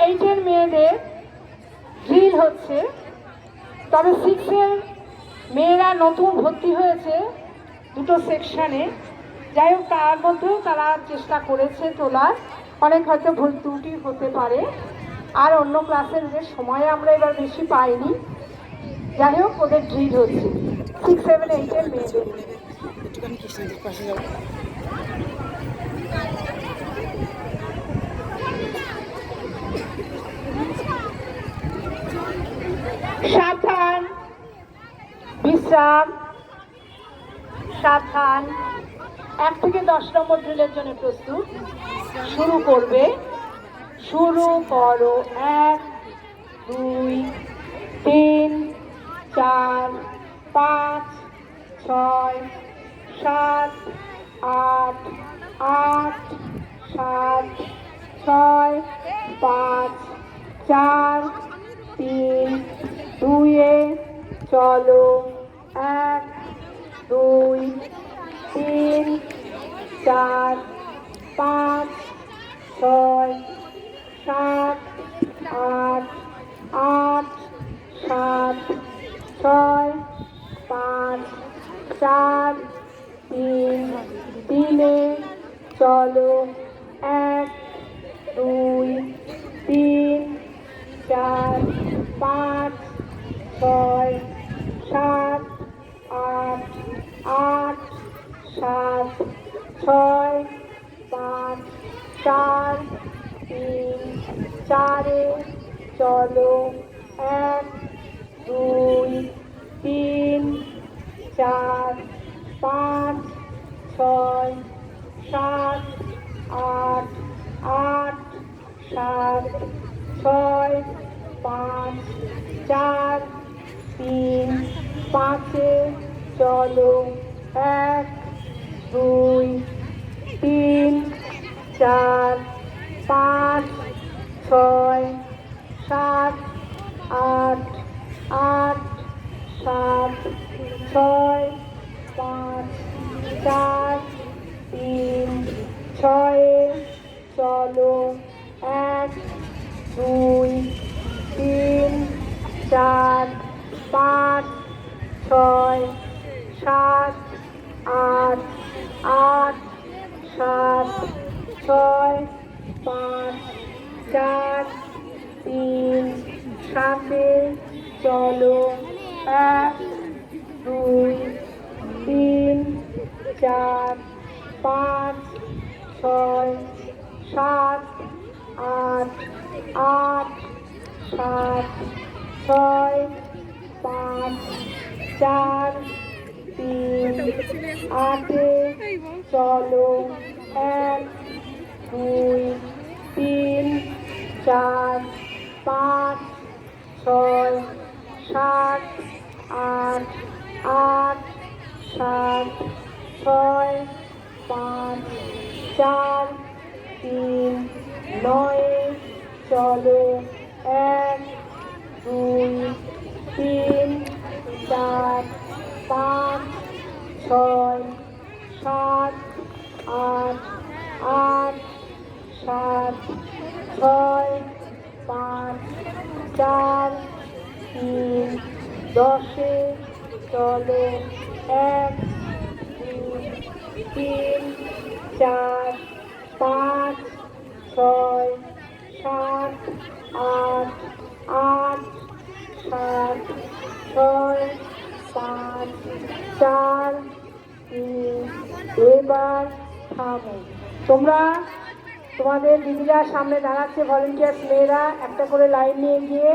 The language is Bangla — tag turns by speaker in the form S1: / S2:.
S1: 8-এর মেয়েদের ড্রিল হচ্ছে, তবে 6-এর মেয়েরা নতুন ভর্তি হয়েছে দুটো সেকশনে। যাই হোক, তার মধ্যেও তারা চেষ্টা করেছে তোলার, অনেক হয়তো ভুল ত্রুটি হতে পারে, আর অন্য ক্লাসের যে সময় আমরা এবার বেশি পাইনি। যাই হোক, ওদের ড্রিল হচ্ছে 6, 7, 8-এর মেয়েদের। সাবধান, বিশ্রাম, সাবধান। 1 থেকে 10 নম্বর ড্রিলের জন্য প্রস্তুত। শুরু করবে, শুরু করো। 1, 2, 3, 4, 5, 6, 7, 8, 8, 7, 6, 5, 4, 3, 2-এ চলো। 1, 2, 3, 4, 5, 6, 7, 8, 8, 7, 6, 5, 4, 3, 3-এ চলো। 1, 2, 3, 4, 5, 6, 7, 8, 8, 7, 6, 5, 4, 3, 4-এ চলো। 1, 2, 3, 4, 5, 6, 7, 8, 8, 7, 6, 5, 4, 3, 5-এ চলো। 1, 2, 3, 4, 5, 6, 7, 8, 8, 7, 6, 5, 4, 3, 6-এ চলো। 1, 2, 3, 4, 5, 6, 7, 8, 8, 7, 6, 5, 4, 3, 7-এ চলো। 1, 2, 3, 4, 5, 6, 7, 8, 8, 7, 6, 5, 4, 3, 8-এ চলো। 1, 2, 3, 4, 5, 6, 7, 8, 8, 7, 6, 5, 4, 3, 9-এ চলো। 1, 2, 3, 4, 5, 6, 7, 8, 8, 7, 6, 5, 4, 3, 10-এ চলো। 1, 2, 3, 4, 5, 6, 7, 8, 8, 7, 6, 5, 4, 3। এবার থামো। তোমরা তোমাদের দিদিরা সামনে দাঁড়াচ্ছে, ভলেন্টিয়ার্স মেয়েরা একটা করে লাইন নিয়ে গিয়ে